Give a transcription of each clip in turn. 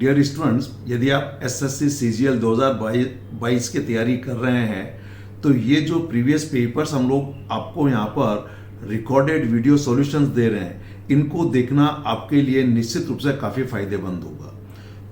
Dear students, यदि आप SSC CGL 2022 की तैयारी कर रहे हैं तो ये जो प्रीवियस पेपर्स हम लोग आपको यहाँ पर रिकॉर्डेड वीडियो सॉल्यूशंस दे रहे हैं, इनको देखना आपके लिए निश्चित रूप से काफ़ी फायदेमंद होगा।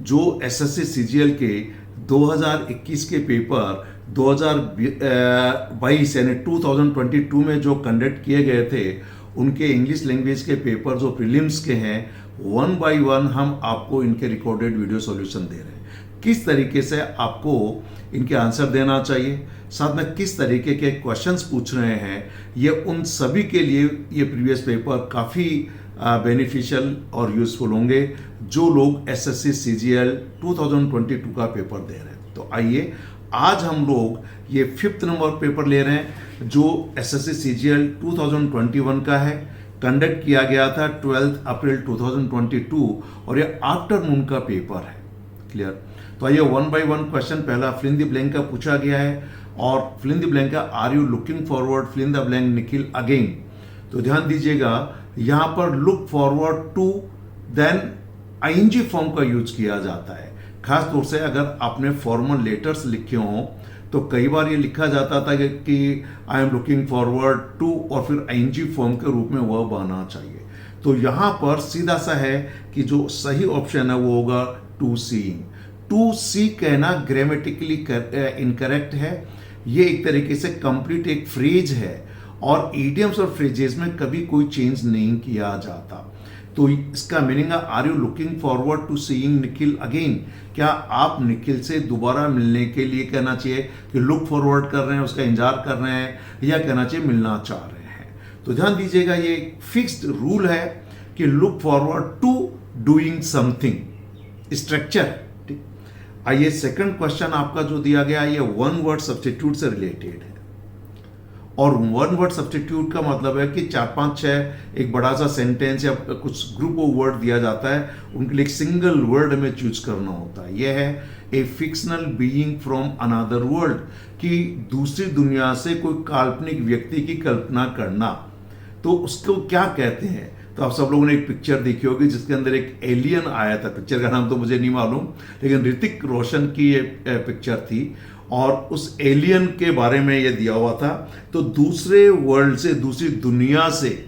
जो एसएससी सीजीएल के 2021 के पेपर 2022 यानी 2022 में जो कंडक्ट किए गए थे, उनके इंग्लिश लैंग्वेज के पेपर जो प्रीलिम्स के हैं, 1 बाय 1 हम आपको इनके रिकॉर्डेड वीडियो सॉल्यूशन दे रहे हैं। किस तरीके से आपको इनके आंसर देना चाहिए, साथ में किस तरीके के क्वेश्चंस पूछ रहे हैं, ये उन सभी के लिए ये प्रीवियस पेपर काफ़ी बेनिफिशियल और यूजफुल होंगे जो लोग एसएससी सीजीएल 2022 का पेपर दे रहे हैं। तो आइए, आज हम लोग ये 5th नंबर पेपर ले रहे हैं जो एसएससी सीजीएल 2021 का है। कंडक्ट किया गया था 12 अप्रैल 2022 और ये आफ्टरनून का पेपर है। क्लियर? तो आइए 1 बाय 1 क्वेश्चन पहला फिल इन द ब्लैंक का पूछा गया है और फिल इन द ब्लैंक का are you looking forward fill in the blank Nikhil again. तो ध्यान दीजिएगा, यहां पर look forward to then ING form का यूज किया जाता है। खास तौर से अगर आपने फॉर्मल लेटर्स लिखे हों तो कई बार ये लिखा जाता था कि I am looking forward to और फिर आईएनजी फॉर्म के रूप में वर्ब आना चाहिए। तो यहां पर सीधा सा है कि जो सही ऑप्शन है वो होगा टू सीइंग। टू सी कहना ग्रामेटिकली इनकरेक्ट है। ये एक तरीके से कंप्लीट एक फ्रेज है और इडियम्स और फ्रेजेस में कभी कोई चेंज नहीं किया जाता। तो इसका मीनिंग है are you looking forward to seeing Nikhil again. क्या आप निखिल से दोबारा मिलने के लिए कहना चाहिए कि लुक फॉरवर्ड कर रहे हैं, उसका इंतजार कर रहे हैं, या कहना चाहिए मिलना चाह रहे हैं। तो ध्यान दीजिएगा, ये एक फिक्स्ड रूल है कि look forward to doing something structure. ठीक, आइए सेकंड क्वेश्चन आपका जो दिया गया ये 1 वर्ड सब्स्टिट्यूट से रिलेटेड है। और 1 वर्ड सब्स्टिट्यूट का मतलब है कि 4 5 6 एक बड़ा सा सेंटेंस या कुछ ग्रुप ऑफ वर्ड दिया जाता है, उनके लिए एक सिंगल वर्ड में चूज करना होता है। यह है a fictional being from another world, कि दूसरी दुनिया से कोई काल्पनिक व्यक्ति की कल्पना करना। तो उसको क्या कहते हैं? तो आप सब लोगों ने एक पिक्चर देखी होगी जिसके अंदर एक एलियन आया था। पिक्चर का नाम तो मुझे नहीं मालूम, लेकिन ऋतिक रोशन की ये पिक्चर थी और उस एलियन के बारे में ये दिया हुआ था। तो दूसरे वर्ल्ड से, दूसरी दुनिया से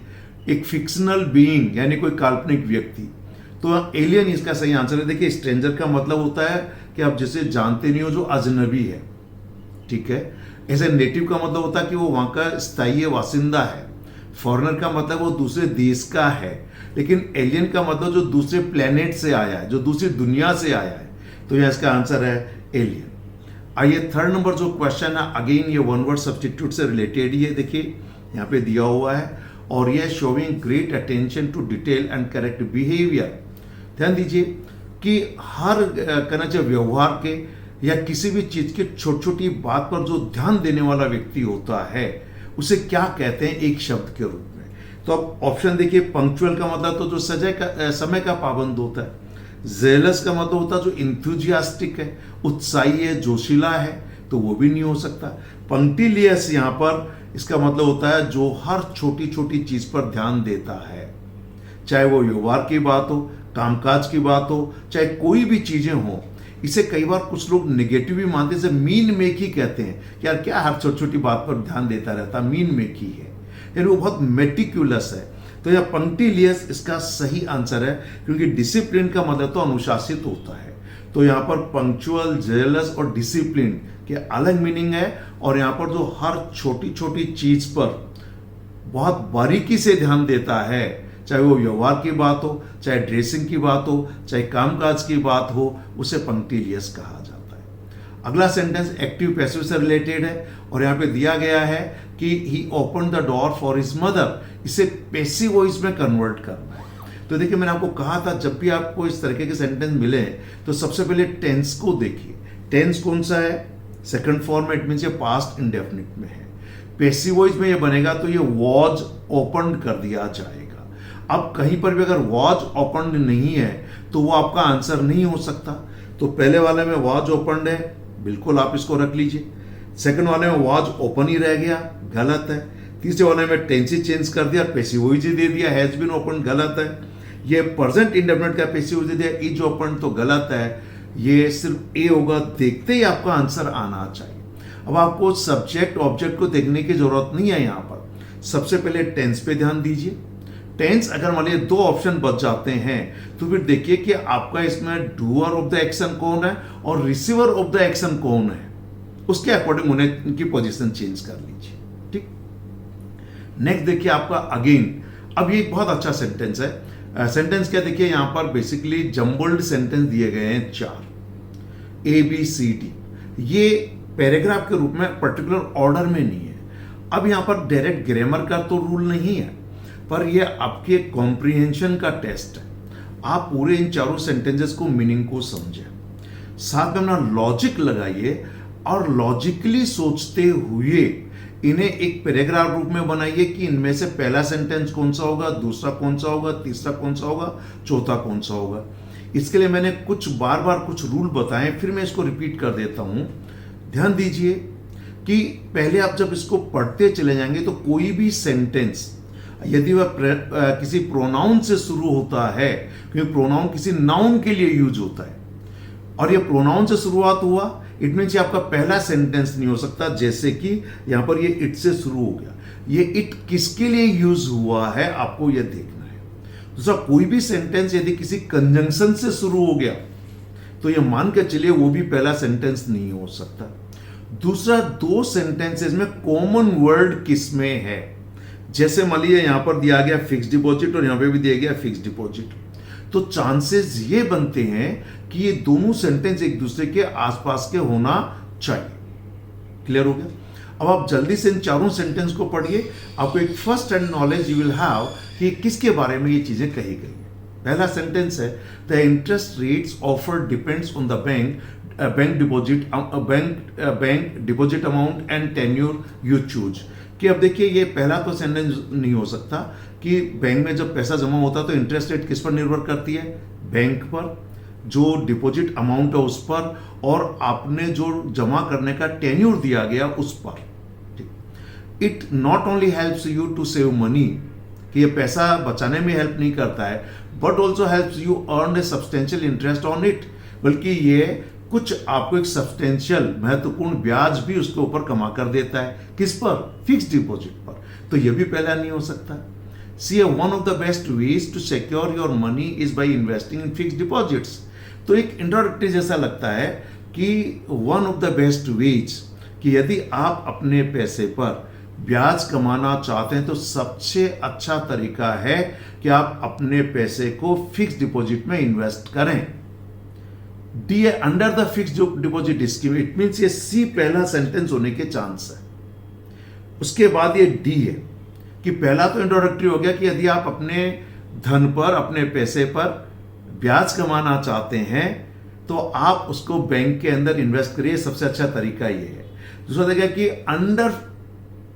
एक फिक्शनल बीइंग यानी कोई काल्पनिक व्यक्ति, तो एलियन इसका सही आंसर है। देखिए, स्ट्रेंजर का मतलब होता है कि आप जिसे जानते नहीं हो, जो अजनबी है। ठीक है, ऐसे नेटिव का मतलब होता है कि वो वहां का स्थायी वासिंदा है। फॉरेनर का मतलब वो दूसरे देश का है। लेकिन एलियन का मतलब जो दूसरे प्लेनेट से आया है, जो दूसरी दुनिया से आया है। तो यह इसका आंसर है एलियन। आइए थर्ड नंबर जो क्वेश्चन है, अगेन ये 1 वर्ड सब्स्टिट्यूट से रिलेटेड ही है। देखिए यहाँ पे दिया हुआ है और यह showing great attention to detail and correct behaviour. ध्यान दीजिए कि हर कहना चाहिए व्यवहार के या किसी भी चीज की छोटी छोटी बात पर जो ध्यान देने वाला व्यक्ति होता है उसे क्या कहते हैं एक शब्द के रूप में। तो अब ऑप्शन देखिए, पंक्चुअल का मतलब तो जो समय का पाबंद होता है। जेलस का मतलब होता है जो इंथुजियास्टिक है, उत्साही है, जोशीला है, तो वो भी नहीं हो सकता। पंक्टिलियस यहाँ पर इसका मतलब होता है जो हर छोटी छोटी चीज पर ध्यान देता है, चाहे वो व्यवहार की बात हो, कामकाज की बात हो, चाहे कोई भी चीजें हो। इसे कई बार कुछ लोग निगेटिव भी मानते हैं, मीन मेक ही कहते हैं कि यार क्या हर छोटी छोटी बात पर ध्यान देता रहता, मीन मेक ही है, यानी वो बहुत मेटिक्यूलस है। तो यह पंक्टिलियस इसका सही आंसर है, क्योंकि डिसिप्लिन का मतलब तो अनुशासित होता है। तो यहाँ पर पंक्चुअल, जेलस और डिसिप्लिन के अलग मीनिंग है और यहाँ पर जो हर छोटी छोटी चीज पर बहुत बारीकी से ध्यान देता है, चाहे वो व्यवहार की बात हो, चाहे ड्रेसिंग की बात हो, चाहे कामकाज की बात हो, उसे पंक्टिलियस कहा जाता है। अगला सेंटेंस एक्टिव पैसिव से रिलेटेड है और यहाँ पे दिया गया है कि he open the door for his mother. इसे पैसिव वॉइस में कन्वर्ट करना है। तो देखिए, मैंने आपको कहा था जब भी आपको इस तरीके के सेंटेंस मिले तो सबसे पहले टेंस को देखिए। टेंस कौन सा है? सेकंड फॉर्म में, इट मींस ये पास्ट इंडेफिनिट में है। पैसिव वॉइस में ये बनेगा तो ये वॉज ओपन कर दिया जाएगा। अब कहीं पर भी अगर वॉज ओपन नहीं है तो वो आपका आंसर नहीं हो सकता। तो पहले वाले में वॉज ओपन है, बिल्कुल आप इसको रख लीजिए। सेकंड वाले में वॉज ओपन ही रह गया, गलत है। तीसरे वाले में टेंस ही चेंज कर दिया, पैसिव वॉइस ही दे दिया, हैज बीन ओपन, गलत है। ये प्रेजेंट इंडेफिनिट का पैसिव दे दिया, इज ओपन तो गलत है, ये सिर्फ ए होगा। देखते ही आपका आंसर आना चाहिए। अब आपको सब्जेक्ट ऑब्जेक्ट को देखने की जरूरत नहीं है। यहाँ पर सबसे पहले टेंस पे ध्यान दीजिए। टेंस अगर मान लीजिए दो ऑप्शन बच जाते हैं तो फिर देखिए कि आपका इसमें डूअर ऑफ द एक्शन कौन है और रिसीवर ऑफ द एक्शन कौन है, उसके अकॉर्डिंग उन्हें इनकी पोजीशन चेंज कर लीजिए। ठीक, नेक्स्ट देखिए आपका अगेन। अब ये बहुत अच्छा सेंटेंस है। सेंटेंस क्या देखिए, यहां पर बेसिकली जम्बल्ड सेंटेंस दिए गए हैं 4 ABCD। ये पैराग्राफ के रूप में पर्टिकुलर ऑर्डर में नहीं है। अब यहां पर डायरेक्ट ग्रामर का तो रूल नहीं है, पर यह आपके कॉम्प्रिहेंशन का टेस्ट है। आप पूरे इन चारों सेंटेंसेस को मीनिंग को समझें, साथ में अपना लॉजिक लगाइए और लॉजिकली सोचते हुए इन्हें एक पैराग्राफ रूप में बनाइए कि इनमें से पहला सेंटेंस कौन सा होगा, दूसरा कौन सा होगा, तीसरा कौन सा होगा, चौथा कौन सा होगा। इसके लिए मैंने कुछ बार बार कुछ रूल बताए, फिर मैं इसको रिपीट कर देता हूं। ध्यान दीजिए कि पहले आप जब इसको पढ़ते चले जाएंगे तो कोई भी सेंटेंस यदि वह किसी प्रोनाउन से शुरू होता है, क्योंकि प्रोनाउन किसी नाउन के लिए यूज होता है, और यह प्रोनाउन से शुरुआत हुआ, इट मीन्स आपका पहला सेंटेंस नहीं हो सकता। जैसे कि यहां पर ये इट से शुरू हो गया, ये इट किसके लिए यूज हुआ है आपको यह देखना है। दूसरा, कोई भी सेंटेंस यदि किसी कंजंक्शन से शुरू हो गया तो यह मान के चलिए वो भी पहला सेंटेंस नहीं हो सकता। दूसरा, दो सेंटेंसेस में कॉमन वर्ड किसमें है, जैसे मान लीजिए यहां पर दिया गया फिक्स डिपॉजिट और यहां पे भी दिया गया फिक्स डिपॉजिट, तो चांसेस ये बनते हैं कि ये दोनों सेंटेंस एक दूसरे के आसपास के होना चाहिए। क्लियर हो गया? अब आप जल्दी से इन चारों सेंटेंस को पढ़िए, आपको एक first hand knowledge you will have कि किसके बारे में ये चीजें कही गई है। पहला सेंटेंस है the interest rates offer depends on the bank deposit amount and tenure you choose. कि अब देखिए ये पहला तो सेंटेंस नहीं हो सकता कि बैंक में जब पैसा जमा होता है तो इंटरेस्ट रेट किस पर निर्भर करती है, बैंक पर, जो डिपॉजिट अमाउंट है उस पर, और आपने जो जमा करने का टेन्योर दिया गया उस पर। It not only helps you to save money, कि ये पैसा बचाने में हेल्प नहीं करता है, but also helps you earn a substantial interest on it, बल्कि ये कुछ आपको एक सब्सटेंशियल महत्वपूर्ण ब्याज भी उसके ऊपर कमा कर देता है। किस पर? फिक्स डिपॉजिट पर। तो यह भी पहला नहीं हो सकता। See one of the best ways to secure your money is by investing in fix deposits. तो एक इंट्रोडक्टरी जैसा लगता है कि one of the best ways, कि यदि आप अपने पैसे पर ब्याज कमाना चाहते हैं तो सबसे अच्छा तरीका है कि आप अपने पैसे को फिक्स डिपॉजिट में इन्वेस्ट करें। डी है under the fix deposit scheme, it means ये सी पहला सेंटेंस होने के चांस है। उसके बाद ये डी है कि पहला तो इंट्रोडक्टरी हो गया कि यदि आप अपने धन पर, अपने पैसे पर ब्याज कमाना चाहते हैं तो आप उसको बैंक के अंदर इन्वेस्ट करिए, सबसे अच्छा तरीका ये है। दूसरा देखिए कि under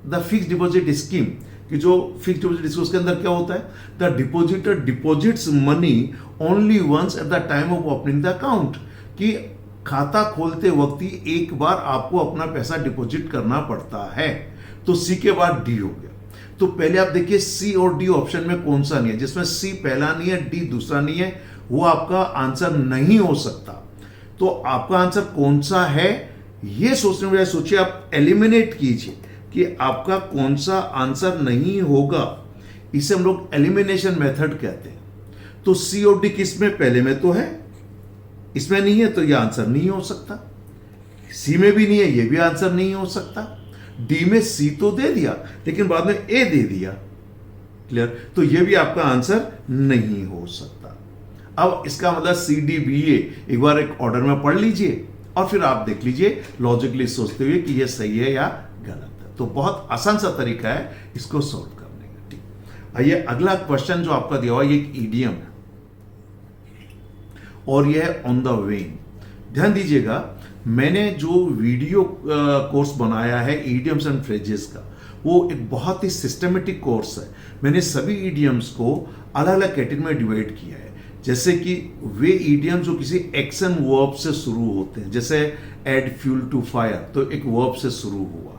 the fix deposit scheme, कि जो फिक्स डिपॉजिट उसके अंदर क्या होता है, the depositor deposits money only once at the time of opening the account, कि खाता खोलते वक्त ही एक बार आपको अपना पैसा डिपॉजिट करना पड़ता है। तो सी के बाद डी हो गया। तो पहले आप देखिए सी और डी ऑप्शन में कौन सा नहीं है, जिसमें सी पहला नहीं है, डी दूसरा नहीं है, वो आपका आंसर नहीं हो सकता। तो आपका आंसर कौन सा है ये सोचने बजाय सोचिए, आप एलिमिनेट कीजिए कि आपका कौन सा आंसर नहीं होगा। इसे हम लोग एलिमिनेशन मेथड कहते हैं। तो सी और डी किस में? पहले में तो है, इसमें नहीं है तो यह आंसर नहीं हो सकता। सी में भी नहीं है, यह भी आंसर नहीं हो सकता। डी में सी तो दे दिया लेकिन बाद में ए दे दिया। क्लियर? तो यह भी आपका आंसर नहीं हो सकता। अब इसका मतलब सी डी बी ए एक बार एक ऑर्डर में पढ़ लीजिए और फिर आप देख लीजिए लॉजिकली सोचते हुए कि यह सही है या गलत है। तो बहुत आसान सा तरीका है इसको सॉल्व करने का। ठीक, आइए अगला क्वेश्चन जो आपका दिया हुआ ये एक ईडियम है और यह है ऑन द वेन। ध्यान दीजिएगा, मैंने जो वीडियो कोर्स बनाया है ईडियम्स एंड फ्रेजेस का, वो एक बहुत ही सिस्टमेटिक कोर्स है। मैंने सभी ईडियम्स को अलग अलग कैटेगरी में डिवाइड किया है। जैसे कि वे ईडियम्स जो किसी एक्शन वर्ब से शुरू होते हैं, जैसे एड फ्यूल टू फायर तो एक वर्ब से शुरू हुआ,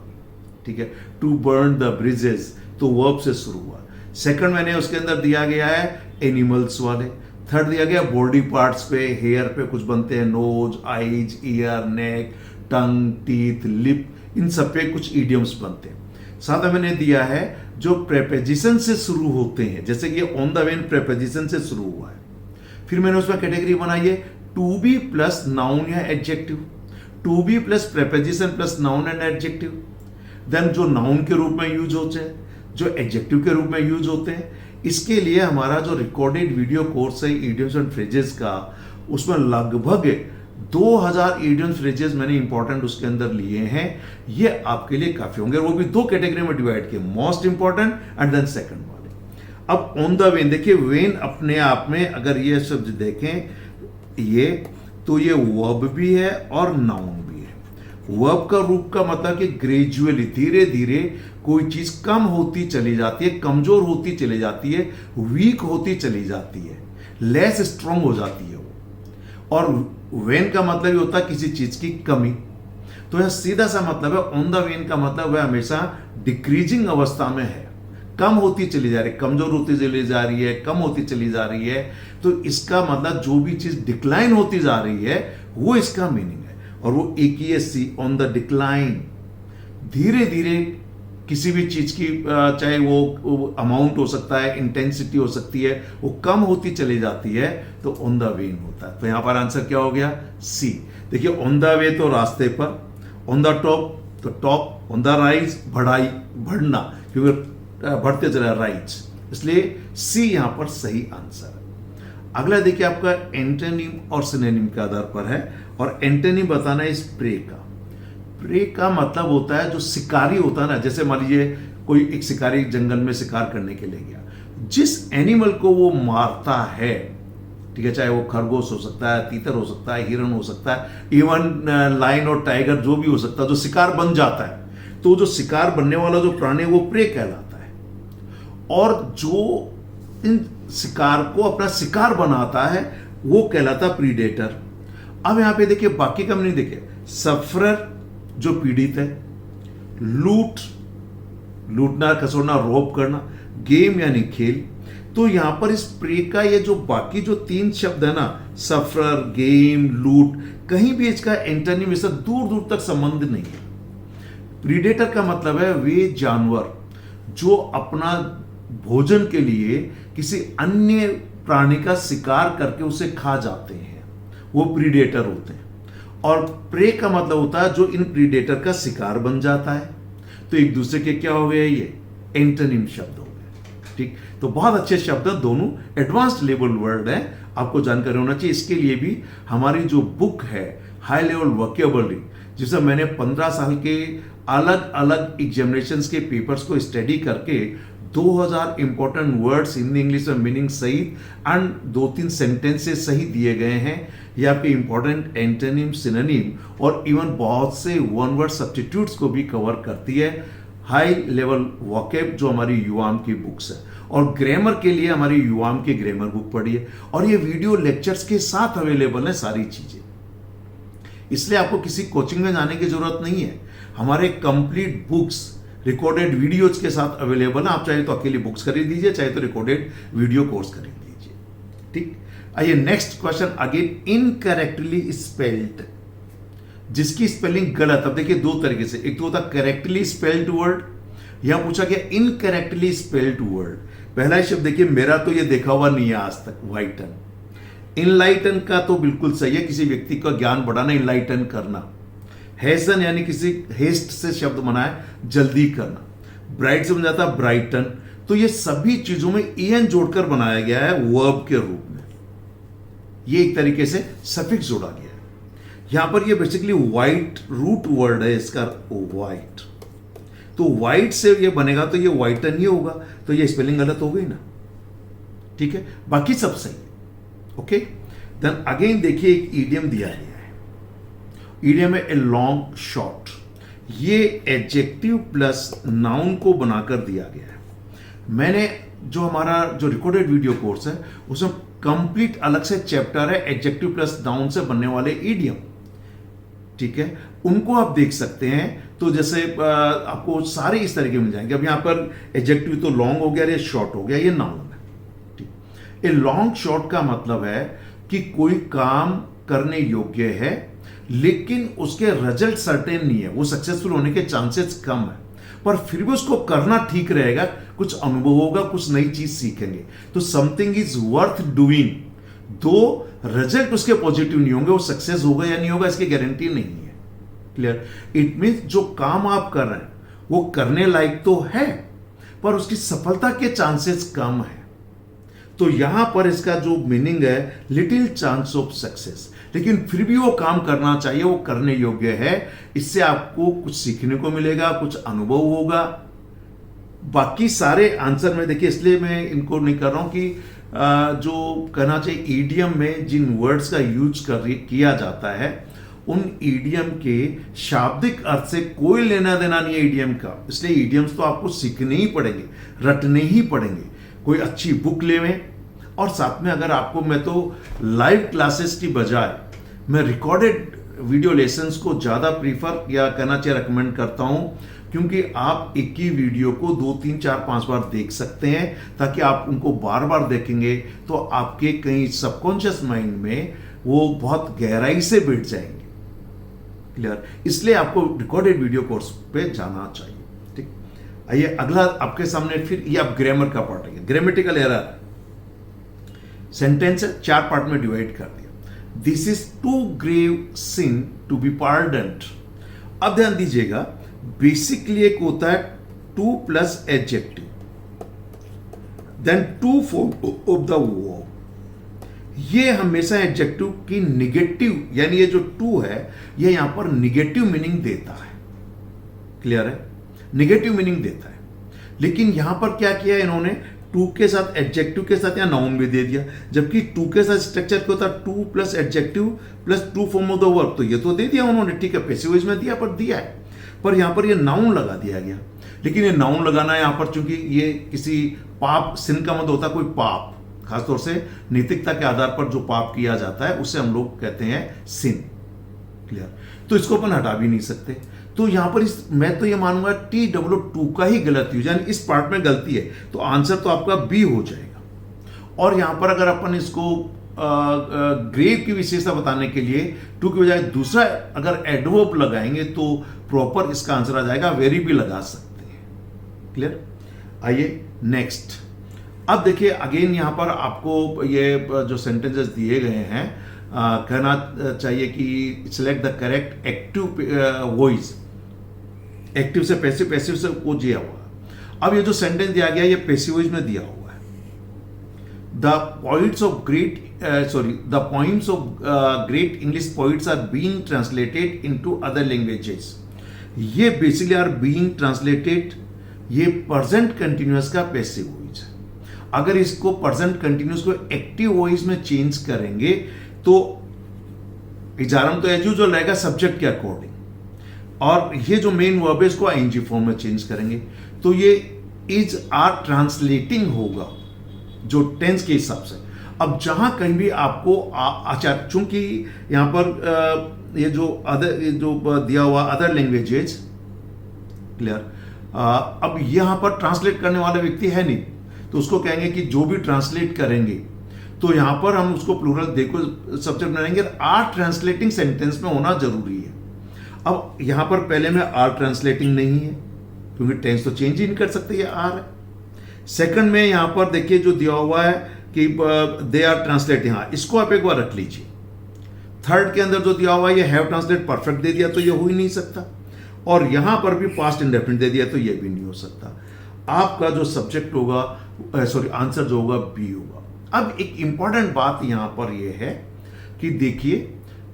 ठीक है। टू बर्न द ब्रिजेस तो वर्ब से शुरू हुआ। सेकंड मैंने उसके अंदर दिया गया है एनिमल्स वाले। थर्ड दिया गया बॉडी पार्ट्स पे, हेयर पे कुछ बनते हैं, नोज, आईज, ईयर, नेक, टंग, टीथ, लिप, इन सब पे कुछ इडियम्स बनते हैं। साथ में मैंने दिया है जो प्रेपोजिशन से शुरू होते हैं, जैसे कि ऑन द वेन प्रेपोजिशन से शुरू हुआ है। फिर मैंने उसमें कैटेगरी बनाई है टू बी प्लस नाउन या adjective, to be plus preposition plus noun and adjective. Then जो नाउन के रूप में यूज होते हैं, जो एडजेक्टिव के रूप में यूज होते हैं। इसके लिए हमारा जो रिकॉर्डेड वीडियो कोर्स है इडियम्स एंड फ्रेजेस का, उसमें लगभग 2000 इडियम्स फ्रेजेस मैंने इंपॉर्टेंट उसके अंदर लिए हैं। ये आपके लिए काफी होंगे, वो भी दो कैटेगरी में डिवाइड किए, most important and then second वाले। अब ऑन द वेन देखिए, वेन अपने आप में अगर ये शब्द देखें ये, तो ये वर्ब भी है और नाउन भी है। वर्ब का रूप का मतलब कि ग्रेजुअली, धीरे धीरे कोई चीज कम होती चली जाती है, कमजोर होती चली जाती है, वीक होती चली जाती है, लेस स्ट्रांग हो जाती है वो। और वेन का मतलब ये होता है किसी चीज की कमी। तो यह सीधा सा मतलब है, ऑन द वेन का मतलब वह हमेशा डिक्रीजिंग अवस्था में है, कम होती चली जा रही है, कमजोर होती चली जा रही है, कम होती चली जा रही है। तो इसका मतलब जो भी चीज डिक्लाइन होती जा रही है वो इसका मीनिंग है। और वो एक ही है सी, ऑन द डिक्लाइन। धीरे धीरे किसी भी चीज की चाहे वो अमाउंट हो सकता है, इंटेंसिटी हो सकती है, वो कम होती चली जाती है, तो ऑन द वेन होता है। तो यहां पर आंसर क्या हो गया? सी। देखिए ऑन द वे तो रास्ते पर, ऑन द टॉप तो टॉप, ऑन द राइज बढ़ाई, बढ़ना, क्योंकि बढ़ते चला राइज, इसलिए सी यहां पर सही आंसर है। अगला देखिए आपका एंटोनिम और सिनोनिम के आधार पर है, और एंटोनिम बताना है इस प्रे का। प्रे का मतलब होता है जो शिकारी होता है ना, जैसे मान लीजिए कोई एक शिकारी जंगल में शिकार करने के लिए गया, जिस एनिमल को वो मारता है, ठीक है, चाहे वो खरगोश हो सकता है, तीतर हो सकता है, हिरन हो सकता है, इवन लायन और टाइगर जो भी हो सकता है, जो शिकार बन जाता है, तो जो शिकार बनने वाला जो प्राणी वो प्रे कहलाता है। और जो इन शिकार को अपना शिकार बनाता है वो कहलाता प्रीडेटर। अब यहां पे देखिए बाकी का नहीं, देखिए सफरर जो पीड़ित है, लूट, लूटना, खसोड़ना, रोप करना, गेम यानी खेल। तो यहां पर इस प्रे का ये जो बाकी जो तीन शब्द है ना, सफरर, गेम, लूट, कहीं भी इसका एंटोनिम इससे दूर दूर तक संबंध नहीं है। प्रीडेटर का मतलब है वे जानवर जो अपना भोजन के लिए किसी अन्य प्राणी का शिकार करके उसे खा जाते हैं, वो प्रीडेटर होते हैं। और प्रे का मतलब होता है जो इन प्रीडेटर का शिकार बन जाता है। तो एक दूसरे के क्या हो गए, ये एंटोनिम शब्द हो गए। ठीक, तो बहुत अच्छे शब्द, दोनों एडवांस्ड लेवल वर्ड है, आपको जानकारी होना चाहिए। इसके लिए भी हमारी जो बुक है हाई लेवल वोकैबुलरी, जिसमें मैंने 15 साल के अलग अलग एग्जामिनेशंस के पेपर्स को स्टडी करके 2000 इंपॉर्टेंट वर्ड्स हिंदी इंग्लिश में मीनिंग सहित एंड 2-3 सेंटेंसेस सही दिए गए हैं। ये आपके इंपॉर्टेंट एंटोनिम, सिनोनिम और इवन बहुत से वन वर्ड सब्स्टिट्यूट्स को भी कवर करती है। हाई लेवल वोकैब जो हमारी युवाम की बुक्स है, और ग्रामर के लिए हमारी युवाम की ग्रामर बुक पढ़िए। और ये वीडियो लेक्चर्स के साथ अवेलेबल है सारी चीजें, इसलिए आपको किसी कोचिंग में जाने की जरूरत नहीं है। हमारे कंप्लीट बुक्स रिकॉर्डेड वीडियोज के साथ अवेलेबल है। आप चाहे तो अकेली बुक्स खरीद लीजिए, चाहे तो रिकॉर्डेड वीडियो कोर्स खरीद लीजिए। ठीक, आइए next question. Again incorrectly spelled, जिसकी स्पेलिंग गलत। अब देखिए दो तरीके से, एक तो होता करेक्टली स्पेल्ड वर्ड, यहां पूछा गया इनकरेक्टली स्पेल्ड वर्ड। पहला ही शब्द देखिए, मेरा तो ये देखा हुआ नहीं है आज तक, वाइटन। इनलाइटन का तो बिल्कुल सही है, किसी व्यक्ति का ज्ञान बढ़ाना, इनलाइटन करना। हेसन यानी किसी हेस्ट से शब्द बना है, जल्दी करना। ब्राइट से बन जाता है ब्राइटन। तो ये सभी चीजों में ईएन जोड़कर बनाया गया है वर्ब के रूप में। ये एक तरीके से सफिक्स जोड़ा गया है। यहां पर ये बेसिकली वाइट रूट वर्ड है इसका, वाइट। तो वाइट से ये बनेगा तो ये वाइटन ही होगा, तो ये स्पेलिंग गलत हो गई ना। ठीक है, बाकी सब सही है। ओके, देन अगेन देखिए एक ईडियम दिया गया है। ईडियम है ए लॉन्ग शॉर्ट। ये एडजेक्टिव प्लस नाउन को बनाकर दिया गया है। मैंने जो हमारा जो रिकॉर्डेड वीडियो कोर्स है उसमें कंप्लीट अलग से चैप्टर है एडजेक्टिव प्लस नाउन से बनने वाले ईडियम। ठीक है, उनको आप देख सकते हैं। तो जैसे आपको सारे इस तरह के मिल जाएंगे। अब यहाँ पर एडजेक्टिव तो लॉन्ग हो गया, ये शॉर्ट हो गया, ये नाउन है। ठीक, ए लॉन्ग शॉर्ट का मतलब है कि कोई काम करने योग्य है लेकिन उसके रिजल्ट सर्टेन नहीं है, वो सक्सेसफुल होने के चांसेस कम है, पर फिर भी उसको करना ठीक रहेगा, कुछ अनुभव होगा, कुछ नई चीज सीखेंगे। तो समथिंग इज वर्थ डूइंग, दो रिजल्ट उसके पॉजिटिव नहीं होंगे, वो सक्सेस होगा या नहीं होगा इसकी गारंटी नहीं है। क्लियर? इट मीन्स जो काम आप कर रहे हैं वो करने लायक तो है, पर उसकी सफलता के चांसेस कम है। तो यहां पर इसका जो मीनिंग है, लिटिल चांस ऑफ सक्सेस, लेकिन फिर भी वो काम करना चाहिए, वो करने योग्य है। इससे आपको कुछ सीखने को मिलेगा, कुछ अनुभव होगा। बाकी सारे आंसर में देखिए, इसलिए मैं इनको नहीं कर रहा हूं कि जो कहना चाहिए ईडियम में जिन वर्ड्स का यूज किया जाता है उन ईडियम के शाब्दिक अर्थ से कोई लेना देना नहीं है ईडियम का। इसलिए ईडियम्स तो आपको सीखने ही पड़ेंगे, रटने ही पड़ेंगे। कोई अच्छी बुक लेवें, और साथ में अगर आपको, मैं तो लाइव क्लासेस की बजाय मैं रिकॉर्डेड वीडियो लेसन्स को ज़्यादा प्रीफर या कहना चाहिए रिकमेंड करता हूं, क्योंकि आप एक ही वीडियो को 2, 3, 4, 5 बार देख सकते हैं, ताकि आप उनको बार बार देखेंगे तो आपके कहीं सबकॉन्शियस माइंड में वो बहुत गहराई से बैठ जाएंगे। क्लियर? इसलिए आपको रिकॉर्डेड वीडियो कोर्स पे जाना चाहिए। ठीक, आइए अगला आपके सामने फिर ये आप ग्रामर का पार्ट है। ग्रामेटिकल एरर, सेंटेंस 4 पार्ट में डिवाइड कर दिया। This is too grave sin to be pardoned. अब ध्यान दीजिएगा, बेसिकली एक होता है to plus adjective, then to form of the verb. ये हमेशा एडजेक्टिव की निगेटिव, यानी ये जो टू है ये यहां पर निगेटिव मीनिंग देता है। क्लियर है? निगेटिव मीनिंग देता है। लेकिन यहां पर क्या किया इन्होंने, टू के साथ एडजेक्टिव के साथ या नाउन भी दे दिया, जबकि टू के साथ स्ट्रक्चर क्या होता है, to plus adjective plus two form of the verb. तो ये तो दे दिया उन्होंने, ठीक है, पैसिव वॉइस में दिया, पर दिया है, पर यहां पर ये नाउन लगा दिया गया। लेकिन ये नाउन लगाना यहां पर, चूंकि ये किसी पाप, सिन का मतलब होता है कोई पाप, खासतौर से नैतिकता के आधार पर जो पाप किया जाता है उसे हम लोग कहते हैं सिन। क्लियर? तो इसको अपन हटा भी नहीं सकते। तो यहां पर मैं तो ये मानूंगा TW2 का ही गलती हो, यानी इस पार्ट में गलती है, तो आंसर तो आपका बी हो जाएगा। और यहां पर अगर अपन इसको ग्रेव की विशेषता बताने के लिए टू की बजाय दूसरा अगर एडवर्ब लगाएंगे तो प्रॉपर इसका आंसर आ जाएगा, वेरी भी लगा सकते हैं। क्लियर? आइए नेक्स्ट। अब देखिए अगेन यहां पर आपको ये जो सेंटेंसेस दिए गए हैं, कहना चाहिए कि select the correct active voice. Active से पैसिव, पैसिव से वो दिया हुआ। अब ये जो सेंटेंस दिया गया ये पैसिव वॉइस में दिया हुआ है। The points of great English poets are being translated into other languages. ये बेसिकली आर बीइंग ट्रांसलेटेड, ये प्रेजेंट कंटिन्यूअस का पैसिव वॉइस है। अगर इसको प्रेजेंट कंटिन्यूअस को एक्टिव वॉइस में चेंज करेंगे तो इजारम तो एज यूजुअल रहेगा सब्जेक्ट के अकॉर्डिंग, और ये जो मेन वर्ब है इसको आईएनजी फॉर्म में चेंज करेंगे, तो ये इज आर ट्रांसलेटिंग होगा जो टेंस के हिसाब से। अब जहां कहीं भी आपको आचार, चूंकि यहां पर ये जो दिया हुआ अदर लैंग्वेजेज, क्लियर, अब यहां पर ट्रांसलेट करने वाला व्यक्ति है नहीं, तो उसको कहेंगे कि जो भी ट्रांसलेट करेंगे, तो यहां पर हम उसको प्लूरल देखो सब्जेक्ट बनाएंगे, आर ट्रांसलेटिंग सेंटेंस में होना जरूरी है। अब यहां पर पहले में आर ट्रांसलेटिंग नहीं है, क्योंकि टेंस तो चेंज ही नहीं कर सकते, ये आर है। सेकंड में यहां पर देखिए जो दिया हुआ है कि दे आर ट्रांसलेटिंग, हाँ, इसको आप एक बार रख लीजिए। थर्ड के अंदर जो दिया हुआ है ये हैव ट्रांसलेट परफेक्ट दे दिया, तो ये हो ही नहीं सकता, और यहां पर भी पास्ट इंडेफिनिट दे दिया, तो ये भी नहीं हो सकता। आपका जो सब्जेक्ट होगा, आंसर जो होगा बी होगा। अब एक इंपॉर्टेंट बात यहां पर यह है कि देखिए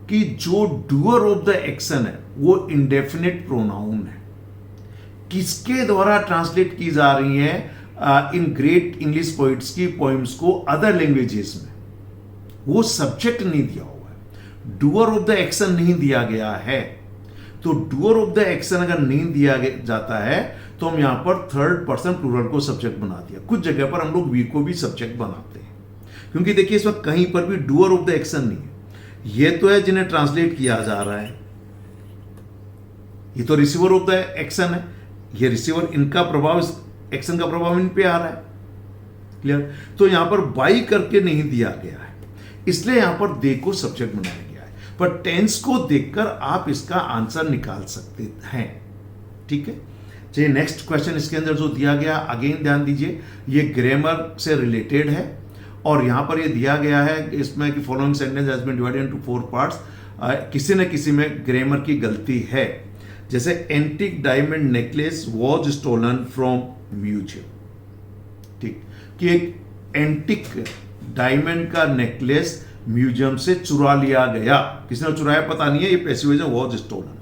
कि जो डूअर ऑफ द एक्शन है वो इंडेफिनिट प्रोनाउन है। किसके द्वारा ट्रांसलेट की जा रही है इन ग्रेट इंग्लिश पोइट्स की पोइम्स को अदर लैंग्वेजेस में, वो सब्जेक्ट नहीं दिया हुआ है, डूअर ऑफ द एक्शन नहीं दिया गया है। तो डूअर ऑफ द एक्शन अगर नहीं दिया जाता है तो हम यहां पर थर्ड पर्सन प्लूरल को सब्जेक्ट बना दिया। कुछ जगह पर हम लोग वी को भी सब्जेक्ट बनाते हैं, क्योंकि देखिए इस वक्त कहीं पर भी डूअर ऑफ द एक्शन नहीं है। ये तो है जिन्हें ट्रांसलेट किया जा रहा है, ये तो रिसीवर ऑफ द एक्शन है, ये रिसीवर, इनका प्रभाव, एक्शन का प्रभाव इन पे आ रहा है। क्लियर? तो यहां पर बाई करके नहीं दिया गया है, इसलिए यहां पर दे को सब्जेक्ट बनाया गया है, पर टेंस को देखकर आप इसका आंसर निकाल सकते हैं। ठीक है, चलिए नेक्स्ट क्वेश्चन इसके अंदर जो दिया गया, अगेन ध्यान दीजिए, ये ग्रामर से रिलेटेड है और यहां पर ये दिया गया है इसमें कि following sentence has been divided into 4 parts. किसी न किसी में ग्रामर की गलती है, जैसे antique diamond necklace was stolen from museum. ठीक, कि एक एंटिक डायमंड का नेकलेस म्यूजियम से चुरा लिया गया, किसने चुराया पता नहीं है, ये पैसिव वॉइस है, वॉज स्टोलन।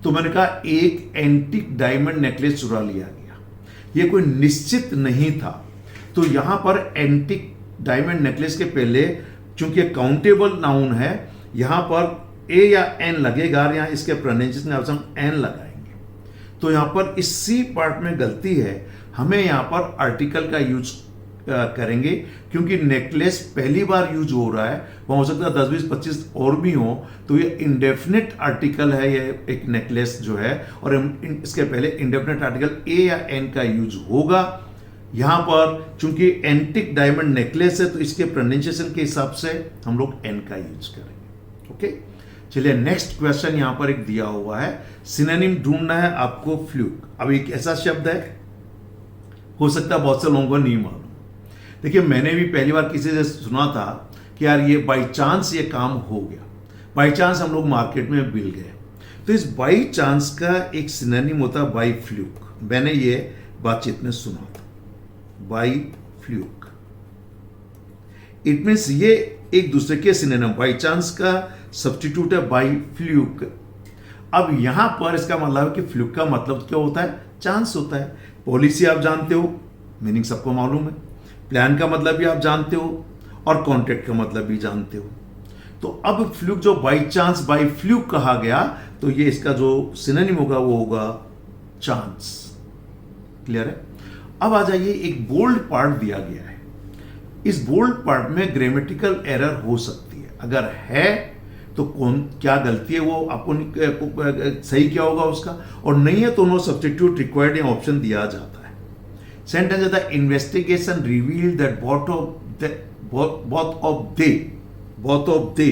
तो मैंने कहा एक एंटिक डायमंड नेकलेस चुरा लिया गया, ये कोई निश्चित नहीं था, तो यहां पर एंटिक डायमंड नेकलेस के पहले चूंकि काउंटेबल नाउन है, यहां पर ए या एन लगेगा, यहां इसके प्रोनाउंसिएशन में हम एन लगाएंगे, तो यहां पर इस सी पार्ट में गलती है, हमें यहां पर आर्टिकल का यूज करेंगे, क्योंकि नेकलेस पहली बार यूज हो रहा है, वहां हो सकता है 10, 20, 25 और भी हो, तो ये इंडेफिनिट आर्टिकल है, ये एक नेकलेस जो है, और इसके पहले इंडेफिनिट आर्टिकल ए या एन का यूज होगा। यहां पर चूंकि एंटिक डायमंड नेकलेस है, तो इसके प्रोनाउंसिएशन के हिसाब से हम लोग एन का यूज करेंगे। ओके, चलिए नेक्स्ट क्वेश्चन यहां पर एक दिया हुआ है, सिनोनिम ढूंढना है आपको फ्लूक। अब एक ऐसा शब्द है, हो सकता है बहुत से लोगों को नहीं मालूम। देखिए, मैंने भी पहली बार किसी से सुना था कि यार ये बाई चांस ये काम हो गया, बाई चांस हम लोग मार्केट में मिल गए, तो इस बाई चांस का एक सिनोनिम होता है बाई फ्लूक। मैंने ये बातचीत में सुना था, बाई फ्लूक, इट मीन्स ये एक दूसरे के सिनोनिम, बाई चांस का सब्स्टिट्यूट है बाई फ्लूक। अब यहां पर इसका मतलब है कि फ्लूक का मतलब क्या होता है, चांस होता है। पॉलिसी आप जानते हो, मीनिंग सबको मालूम है, प्लान का मतलब भी आप जानते हो, और कॉन्ट्रैक्ट का मतलब भी जानते हो। तो अब फ्लूक जो बाई चांस बाई फ्लूक कहा गया, तो ये इसका जो सिनोनिम होगा वो होगा चांस। क्लियर है? अब आ जाइए, एक बोल्ड पार्ट दिया गया है, इस बोल्ड पार्ट में ग्रामेटिकल एरर हो सकती है, अगर है तो कौन क्या गलती है वो आपको सही क्या होगा उसका, और नहीं है तो नो सब्स्टिट्यूट रिक्वायर्ड या ऑप्शन दिया जाता है। सेंटेंस है the investigation revealed that both of they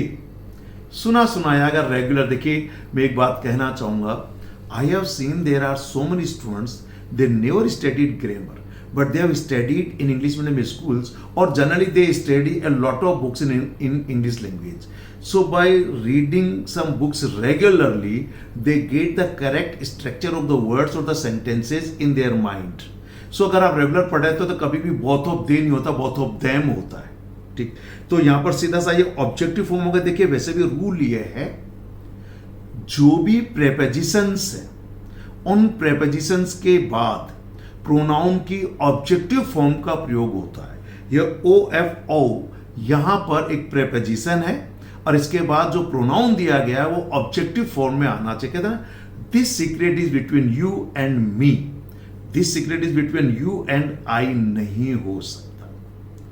सुना सुनाया अगर रेगुलर। देखिए, मैं एक बात कहना चाहूंगा, I have seen there are so many students they never studied grammar but they have studied in English medium schools, or generally they study a lot of books in English language. So by reading some books regularly, they get the correct structure of the words or the sentences in their mind. So अगर आप regular पढ़े तो कभी भी both of they नहीं होता, both of them होता है। ठीक, तो यहां पर सीधा सा ये ऑब्जेक्टिव फॉर्म होगा। देखिए, वैसे भी रूल ये है, जो भी प्रेपोजिशंस है उन प्रेपोजिशंस के बाद प्रोनाउन की ऑब्जेक्टिव फॉर्म का प्रयोग होता है। यह OFO यहां पर एक प्रेपोजिशन है, और इसके बाद जो प्रोनाउन दिया गया है वो ऑब्जेक्टिव फॉर्म में आना चाहिए। कहते हैं this secret is between you and me, this secret is between you and I नहीं हो सकता।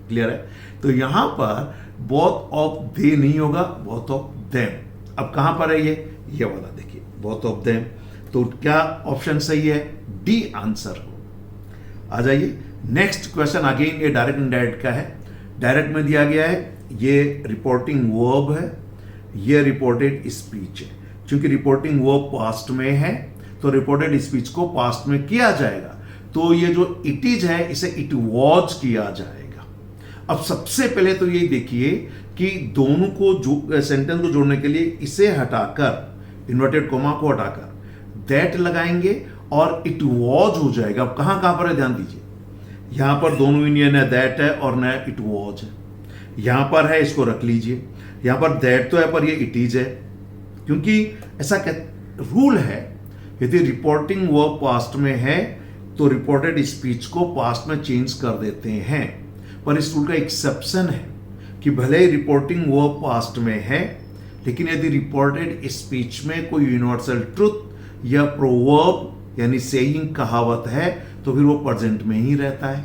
क्लियर है? तो यहां पर बोथ ऑफ दे नहीं होगा, बोथ ऑफ देम। अब कहां पर है ये वाला, देखिए बोथ ऑफ देम, तो क्या ऑप्शन सही है? डी आंसर हो। आ जाइए नेक्स्ट क्वेश्चन, अगेन ये डायरेक्ट इनडायरेक्ट का है। डायरेक्ट में दिया गया है, ये रिपोर्टिंग वर्ब है, ये रिपोर्टेड स्पीच है। क्योंकि रिपोर्टिंग वर्ब पास्ट में है, तो रिपोर्टेड स्पीच को पास्ट में किया जाएगा, तो ये जो इट इज है इसे इट वॉज किया जाएगा। अब सबसे पहले तो ये देखिए कि दोनों को सेंटेंस को जोड़ने के लिए इसे हटाकर, इन्वर्टेड कोमा को हटाकर दैट लगाएंगे और इट वॉज हो जाएगा। अब कहां पर है ध्यान दीजिए, यहां पर दोनों ही न दैट है और न इट वॉज है, यहां पर है इसको रख लीजिए, यहां पर दैट तो है पर ये इट इज है, क्योंकि ऐसा रूल है, यदि रिपोर्टिंग वर्ब पास्ट में है तो रिपोर्टेड स्पीच को पास्ट में चेंज कर देते हैं। पर इस रूल का एक्सेप्शन है कि भले ही रिपोर्टिंग वर्ब पास्ट में है, लेकिन यदि रिपोर्टेड स्पीच में कोई यूनिवर्सल ट्रुथ या प्रोवर्ब यानी सेइंग कहावत है तो फिर वो प्रेजेंट में ही रहता है।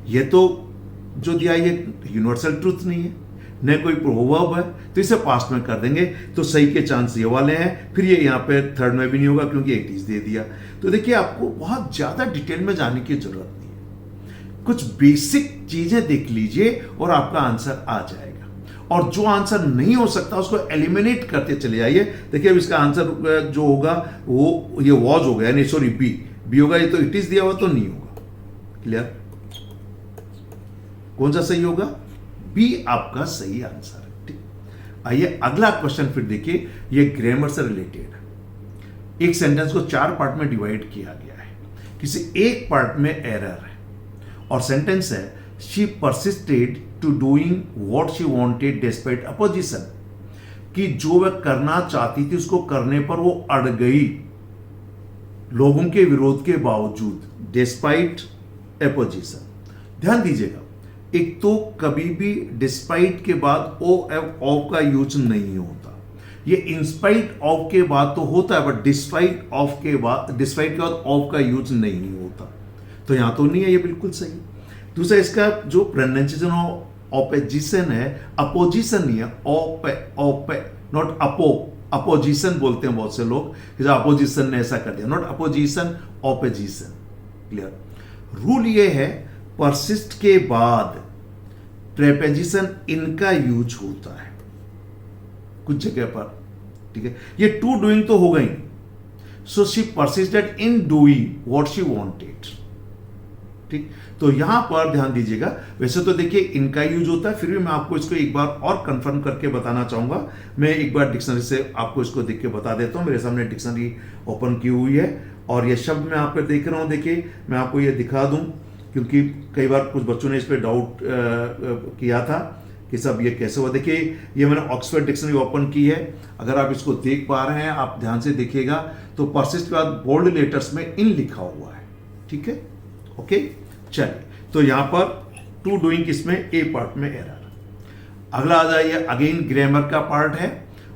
ये तो जो दिया ये यूनिवर्सल ट्रुथ नहीं है, न कोई प्रोवर्ब है, तो इसे पास्ट में कर देंगे तो सही के चांस ये वाले हैं। फिर ये यहाँ पे थर्ड में भी नहीं होगा क्योंकि 80s दे दिया। तो देखिए आपको बहुत ज़्यादा डिटेल में जाने की जरूरत नहीं है, कुछ बेसिक चीज़ें देख लीजिए और आपका आंसर आ जाएगा। और जो आंसर नहीं हो सकता उसको एलिमिनेट करते चले जाइए। देखिए अब इसका आंसर जो होगा वो ये वॉज हो गया, नहीं सॉरी बी होगा, ये तो 80s दिया हुआ तो नहीं होगा। क्लियर? कौन सा सही होगा? बी आपका सही आंसर है। ठीक, आइए अगला क्वेश्चन फिर देखिए, ये ग्रामर से रिलेटेड है। एक सेंटेंस को 4 पार्ट में डिवाइड किया गया है, किसी एक पार्ट में एरर है और सेंटेंस है she persisted to doing what she wanted despite opposition, कि जो वह करना चाहती थी उसको करने पर वो अड़ गई लोगों के विरोध के बावजूद, डिस्पाइट अपोजिशन। ध्यान दीजिएगा, एक तो कभी भी डिस्पाइट के बाद ओ एफ ऑफ का यूज नहीं होता, ये इंस्पाइट ऑफ के बाद तो होता है, बट डिस्पाइट के बाद ऑफ का यूज नहीं होता। तो यहां तो नहीं है, ये बिल्कुल सही। दूसरा इसका जो प्रोनाउंसिएशन ऑपोजिशन है, अपोजिशन नहीं है, ओपे नॉट अपोजिशन बोलते हैं बहुत से लोग, अपोजिशन ने ऐसा कर दिया, not opposition, opposition. Clear? Rule ये है परसिस्ट के बाद प्रेपोजिशन इनका यूज होता है कुछ जगह पर। ठीक है, ये टू डूइंग तो हो गई, so she persisted in doing what she wanted. ठीक, तो यहां पर ध्यान दीजिएगा, वैसे तो देखिए इनका यूज होता है, फिर भी मैं आपको इसको एक बार और कंफर्म करके बताना चाहूंगा। मैं एक बार डिक्शनरी से आपको इसको देख के बता देता हूं। मेरे सामने डिक्शनरी ओपन की हुई है और ये शब्द मैं आप पे देख रहा हूं। देखिए मैं आपको ये दिखा दूं क्योंकि कई बार कुछ बच्चों ने इस पर डाउट किया था कि सब ये कैसे हुआ। देखिए ये मैंने ऑक्सफोर्ड डिक्शनरी ओपन की है, अगर आप इसको देख पा रहे हैं, आप ध्यान से देखिएगा तो परसिस्ट के बाद बोल्ड लेटर्स में इन लिखा हुआ है। ठीक है, ओके, चलिए तो यहां पर टू डूइंग किसमें, ए पार्ट में एरर। अगला आ जाइए, अगेन ग्रामर का पार्ट है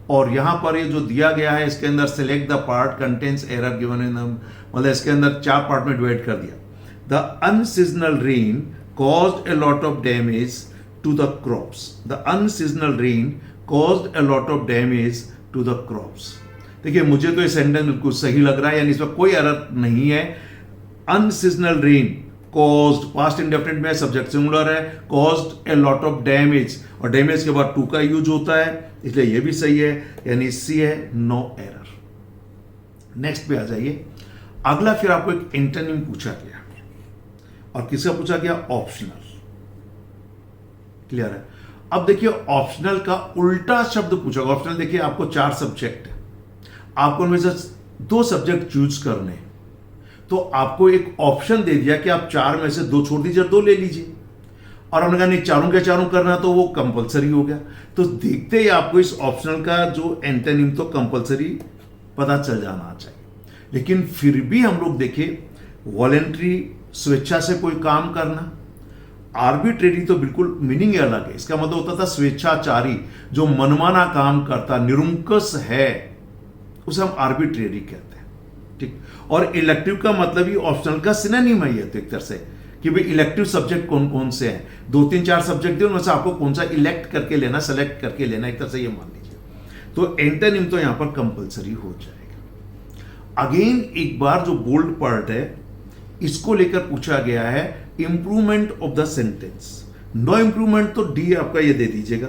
और यहां पर ये जो दिया गया है इसके अंदर select the part contains error given in, मतलब इसके अंदर 4 पार्ट में डिवाइड कर दिया। The unseasonal rain caused a lot of damage to the crops. The unseasonal rain caused a lot of damage to the crops. देखिए मुझे तो ये सेंटेंस बिल्कुल सही लग रहा है, यानी इसमें कोई एरर नहीं है। Unseasonal rain caused, past indefinite में सब्जेक्ट सिंगुलर है, caused a lot of damage और डैमेज के बाद टू का यूज होता है, इसलिए ये भी सही है, यानी सी है, नो एरर। नेक्स्ट पे आ जाइए। अगला फिर आपको एक एंटोनिम पूछा गया और किसका पूछा गया, ऑप्शनल। क्लियर है? अब देखिए ऑप्शनल का उल्टा शब्द पूछा। ऑप्शनल देखिए आपको 4 सब्जेक्ट है, आपको उनमें से 2 सब्जेक्ट चूज करने हैं, तो आपको एक ऑप्शन दे दिया कि आप 4 में से 2 छोड़ दीजिए, 2 ले लीजिए। और हमने कहा नहीं चारों के चारों करना, तो वो कंपलसरी हो गया। तो देखते ही आपको इस ऑप्शनल का जो एंटोनिम तो कंपलसरी पता चल जाना चाहिए। लेकिन फिर भी हम लोग देखें, वॉलेंट्री स्वेच्छा से कोई काम करना, आर्बिट्रेरी तो बिल्कुल मीनिंग अलग है। इसका मतलब होता था स्वेच्छाचारी, जो मनमाना काम करता, निरंकुश है, उसे हम आर्बिट्रेरी कहते हैं। ठीक, और इलेक्टिव का मतलब ही ऑप्शनल का सिनोनिम है ये, तो एक तरह से कि भाई इलेक्टिव सब्जेक्ट कौन कौन से हैं, 2-3-4 सब्जेक्ट दिए, उनमें से आपको कौन सा इलेक्ट करके लेना, सेलेक्ट करके लेना, एक तरह से ये मान लीजिए। तो एंटोनिम तो यहां पर कंपलसरी हो जाएगा। अगेन एक बार जो बोल्ड पार्ट है इसको लेकर पूछा गया है, improvement of the sentence. No improvement तो डी आपका ये दे दीजिएगा।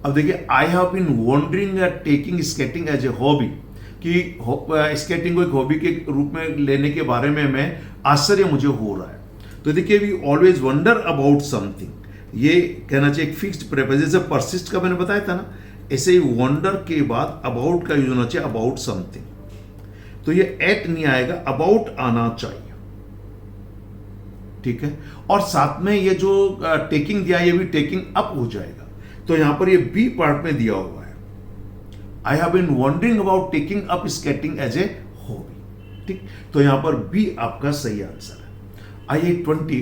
अब देखिए, I have been wondering at taking skating as a hobby, कि स्केटिंग को एक हॉबी के रूप में लेने के बारे में मैं आश्चर्य मुझे हो रहा है। तो देखिए, we always wonder about something, ये कहना चाहिए एक फिक्स्ड प्रेपोजिशन। जैसे परसिस्ट का मैंने बताया था ना, ऐसे ही वंडर के बाद अबाउट का यूज होना चाहिए, अबाउट समथिंग। तो ये एट नहीं आएगा, अबाउट आना चाहिए। ठीक है, और साथ में ये जो टेकिंग दिया, ये भी टेकिंग अप हो जाएगा। तो यहां पर ये बी पार्ट में दिया हुआ है, I have been wondering about taking up skating as a hobby. ठीक, तो यहां पर बी आपका सही आंसर है। आइए 20,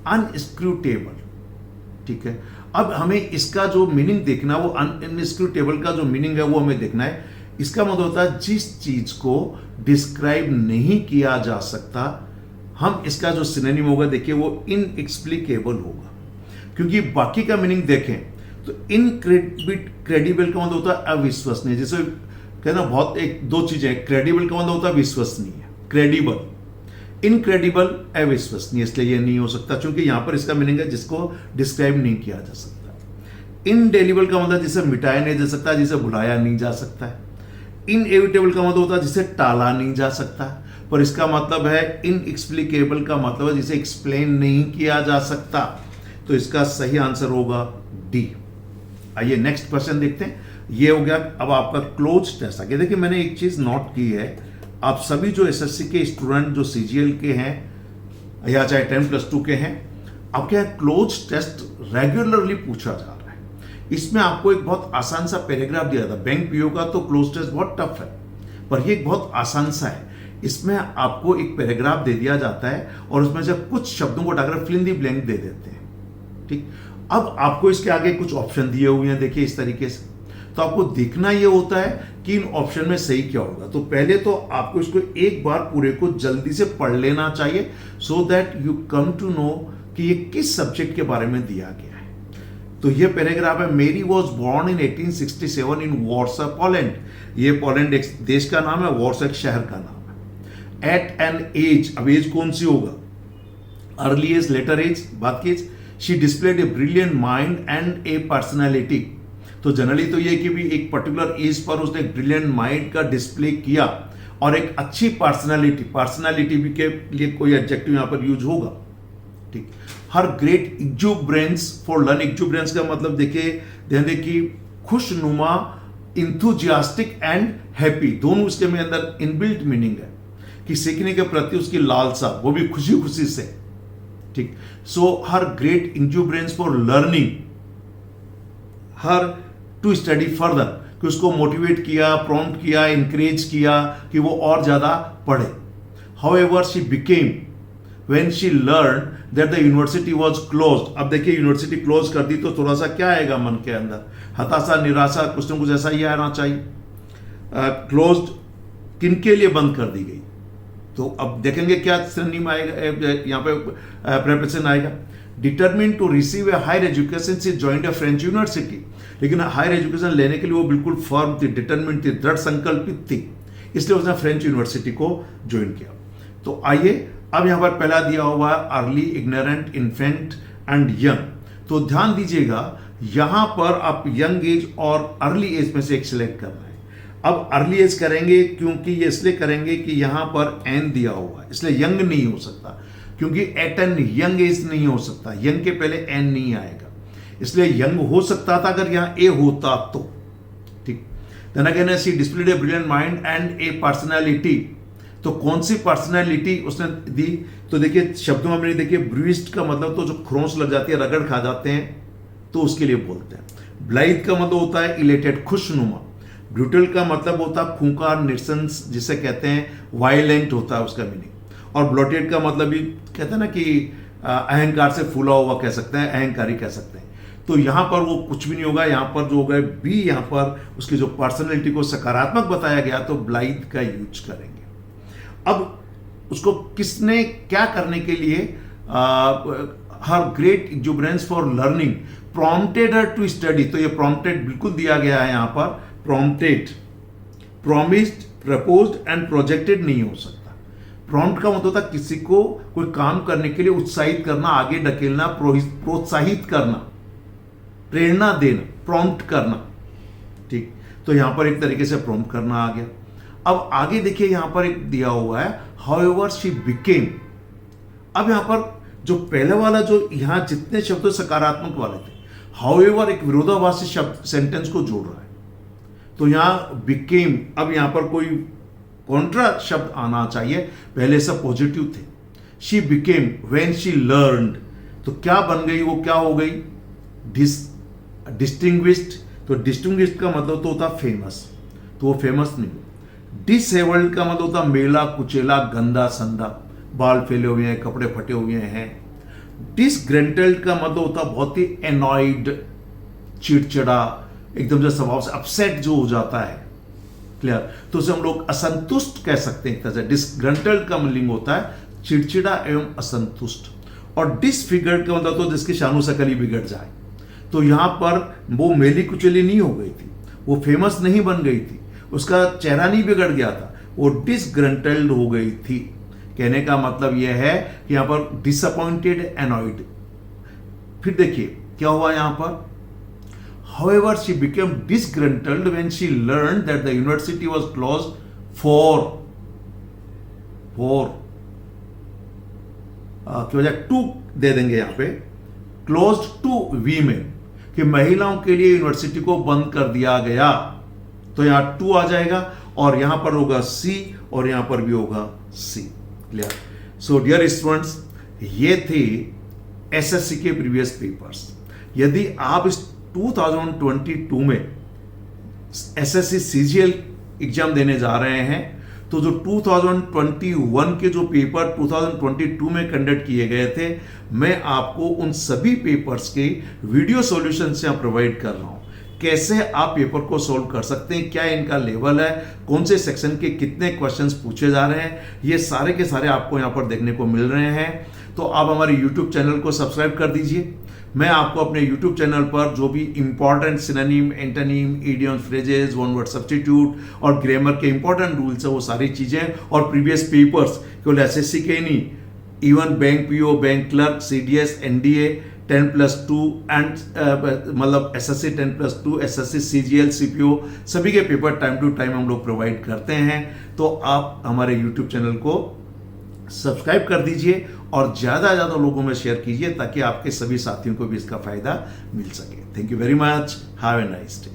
अनस्क्रूटेबल। ठीक है, अब हमें इसका जो मीनिंग देखना, वो अनस्क्रूटेबल का जो मीनिंग है वो हमें देखना है। इसका मतलब होता है जिस चीज को डिस्क्राइब नहीं किया जा सकता, हम इसका जो सिनोनिम होगा देखिए वो इनएक्सप्लिकेबल होगा। क्योंकि बाकी का मीनिंग देखें तो क्रेडिबल का मतलब होता है अविश्वसनीय। जैसे कहना बहुत एक दो चीजें, क्रेडिबल का मतलब होता है विश्वसनीय, क्रेडिबल। इनक्रेडिबल अविश्वसनीय, इसलिए ये नहीं हो सकता, क्योंकि यहां पर इसका मीनिंग है जिसको डिस्क्राइब नहीं किया जा सकता। इनडेलिबल का मतलब जिसे मिटाया नहीं जा सकता, जिसे भुलाया नहीं जा सकता है। इनएविटेबल का मतलब होता है जिसे टाला नहीं जा सकता, पर इसका मतलब है इनएक्सप्लिकेबल का मतलब है जिसे एक्सप्लेन नहीं किया जा सकता। तो इसका सही आंसर होगा डी। आइए नेक्स्ट क्वेश्चन देखते हैं। ये हो गया अब आपका क्लोज टेस्ट आ गया। देखिए मैंने एक चीज नोट की है, आप सभी जो एसएससी के स्टूडेंट जो सीजीएल के हैं या चाहे 10+2 के हैं, आपके यहाँ क्लोज टेस्ट रेगुलरली पूछा जा रहा है। इसमें आपको एक बहुत आसान सा पैराग्राफ दिया था। बैंक पीओ का तो क्लोज टेस्ट बहुत टफ है, पर ये एक बहुत आसान सा है। इसमें आपको एक पैराग्राफ दे दिया जाता है और उसमें से कुछ शब्दों को उठाकर फिल इन दी ब्लैंक दे देते हैं। ठीक, अब आपको इसके आगे कुछ ऑप्शन दिए हुए हैं, देखिए इस तरीके से। तो आपको देखना यह होता है कि इन ऑप्शन में सही क्या होगा। तो पहले तो आपको इसको एक बार पूरे को जल्दी से पढ़ लेना चाहिए, so that you come to know कि ये किस सब्जेक्ट के बारे में दिया गया है। तो ये पैराग्राफ है, Marie was born in 1867 in Warsaw Poland. ये पोलैंड एक देश का नाम है, वॉर्सा एक शहर का नाम है। एट एन एज, अब एज कौन सी होगा, अर्ली एज, लेटर एज, बात की age. She displayed a brilliant mind and a personality. तो जनरली तो ये कि भी एक पर्टिकुलर एज पर उसने एक ब्रिलियंट माइंड का डिस्प्ले किया और एक अच्छी पर्सनालिटी भी के लिए कोई एडजेक्टिव यहां पर यूज होगा। ठीक, हर ग्रेट एक्जुबरेंस फॉर लर्न। एक्जुबरेंस का मतलब देखिए ध्यान दें कि खुशनुमा, इंथुजियास्टिक एंड हैप्पी, दोनों उसके में अंदर इनबिल्ट मीनिंग है कि सीखने के प्रति उसकी लालसा, वो भी खुशी खुशी से। ठीक, so her great exuberance for learning, her to study further, कि उसको मोटिवेट किया, प्रॉम्प्ट किया, इंकरेज किया कि वो और ज्यादा पढ़े। However she became when she learn that the university was closed. अब देखिए यूनिवर्सिटी क्लोज कर दी तो थोड़ा सा क्या आएगा मन के अंदर, हताशा, निराशा, कुछ ना कुछ ऐसा ही आना चाहिए। क्लोज्ड किनके लिए बंद कर दी गई, तो अब देखेंगे क्या श्रेणी में आएगा, यहाँ पे प्रेपोजिशन आएगा। Determined to receive a higher education she joined a French university. लेकिन हायर एजुकेशन लेने के लिए वो बिल्कुल फर्म थी, डिटरमिन थी, दृढ़ संकल्पित थी, इसलिए उसने फ्रेंच यूनिवर्सिटी को ज्वाइन किया। तो आइए अब यहां पर पहला दिया हुआ है early, ignorant, infant and young. तो ध्यान दीजिएगा यहां पर आप यंग एज और अर्ली एज में से एक सिलेक्ट करना है। अब अर्ली एज करेंगे क्योंकि ये इसलिए करेंगे कि यहां पर एन दिया हुआ है, इसलिए यंग नहीं हो सकता, क्योंकि एट एन यंग एज नहीं हो सकता, यंग के पहले एन नहीं आएगा, इसलिए यंग हो सकता था अगर यहां ए होता तो। ठीक, then again she displayed a brilliant mind and a personality. तो कौन सी पर्सनैलिटी उसने दी, तो देखिए शब्दों में मैंने देखिए ब्रूइस्ट का मतलब तो जो खरोंच लग जाती है, रगड़ खा जाते हैं, तो उसके लिए बोलते हैं। ब्लाइथ का मतलब होता है इलेटेड, खुशनुमा। ब्रूटल का मतलब होता है खूंखार, निरसंस, जिसे कहते हैं वायलेंट होता है उसका मीनिंग। और ब्लोटेड का मतलब भी कहते हैं ना कि अहंकार से फूला हुआ कह सकते हैं, अहंकारी कह सकते हैं। तो यहां पर वो कुछ भी नहीं होगा, यहां पर जो होगा बी, यहां पर उसकी जो पर्सनैलिटी को सकारात्मक बताया गया तो ब्लाइथ का यूज करेंगे। अब उसको किसने क्या करने के लिए, her great exuberance for learning prompted her to study. तो ये प्रॉम्प्टेड बिल्कुल दिया गया है यहां पर, prompted, promised, proposed and projected नहीं हो सकता। प्रॉम्प्ट का मतलब होता है किसी को कोई काम करने के लिए उत्साहित करना, आगे ढकेलना, प्रोत्साहित करना, प्रेरणा देना, प्रॉम्प्ट करना। ठीक, तो यहां पर एक तरीके से प्रॉम्प्ट करना आ गया। अब आगे देखिए यहां पर एक दिया हुआ है हाउएवर शी बिकेम। अब यहां पर जो पहले वाला जो यहां जितने शब्द सकारात्मक वाले थे, हाउएवर एक विरोधाभासी शब्द सेंटेंस को जोड़ रहा है, तो यहां बिकेम, अब यहां पर कोई कॉन्ट्रा शब्द आना चाहिए, पहले सब पॉजिटिव थे। She became when she learned, तो क्या बन गई, वो क्या हो गई, डिस्टिंग्विश्ड। तो डिस्टिंग्विश्ड का मतलब तो होता फेमस, तो वो फेमस नहीं। डिसेबल्ड का मतलब होता मेला कुचेला, गंदा संदा, बाल फैले हुए हैं, कपड़े फटे हुए हैं। डिसग्रेंटल्ड का मतलब होता बहुत ही एनॉयड, चिड़चिड़ा, एकदम से स्वभाव से अपसेट जो हो जाता है, क्लियर। तो उसे हम लोग असंतुष्ट कह सकते हैं एक तरह से। डिसग्रेंटल्ड का मीनिंग होता है चिड़चिड़ा एवं असंतुष्ट। और डिसफिगर्ड का मतलब तो जिसकी शानो शकल ही बिगड़ जाए, तो यहाँ पर वो मेली कुचली नहीं हो गई थी, वो फेमस नहीं बन गई थी, उसका चेहरा नहीं बिगड़ गया था, वो डिसग्रंटल्ड हो गई थी। कहने का मतलब यह है कि यहां पर डिसअपॉइंटेड, एनॉयड। फिर देखिए क्या हुआ यहां पर, however she became disgruntled when she learned that the university was closed for की वजह टू दे देंगे यहां पे, क्लोज्ड टू वीमेन, कि महिलाओं के लिए यूनिवर्सिटी को बंद कर दिया गया। तो यहां टू आ जाएगा और यहां पर होगा सी और यहां पर भी होगा सी। क्लियर? सो डियर स्टूडेंट्स, ये थे एसएससी के प्रीवियस पेपर्स। यदि आप इस 2022 में एसएससी सीजीएल एग्जाम देने जा रहे हैं, तो जो 2021 के जो पेपर 2022 में कंडक्ट किए गए थे, मैं आपको उन सभी पेपर्स के वीडियो सॉल्यूशन यहाँ प्रोवाइड कर रहा हूं। कैसे आप पेपर को सॉल्व कर सकते हैं, क्या इनका लेवल है, कौन से सेक्शन के कितने क्वेश्चंस पूछे जा रहे हैं, ये सारे के सारे आपको यहां पर देखने को मिल रहे हैं। तो आप हमारे YouTube चैनल को सब्सक्राइब कर दीजिए। मैं आपको अपने YouTube चैनल पर जो भी important synonym, antonym, idioms, phrases, one word substitute और ग्रामर के इंपॉर्टेंट रूल्स है, वो सारी चीजें और प्रीवियस पेपर्स केवल एसएससी के नहीं, even bank PO, bank clerk, CDS, NDA 10+2 and मतलब एसएससी 10+2, एसएससी सीजीएल, सीपीओ, सभी के पेपर टाइम टू टाइम हम लोग प्रोवाइड करते हैं। तो आप हमारे YouTube चैनल को सब्सक्राइब कर दीजिए और ज़्यादा से ज़्यादा लोगों में शेयर कीजिए ताकि आपके सभी साथियों को भी इसका फायदा मिल सके। Thank you very much, have a nice day.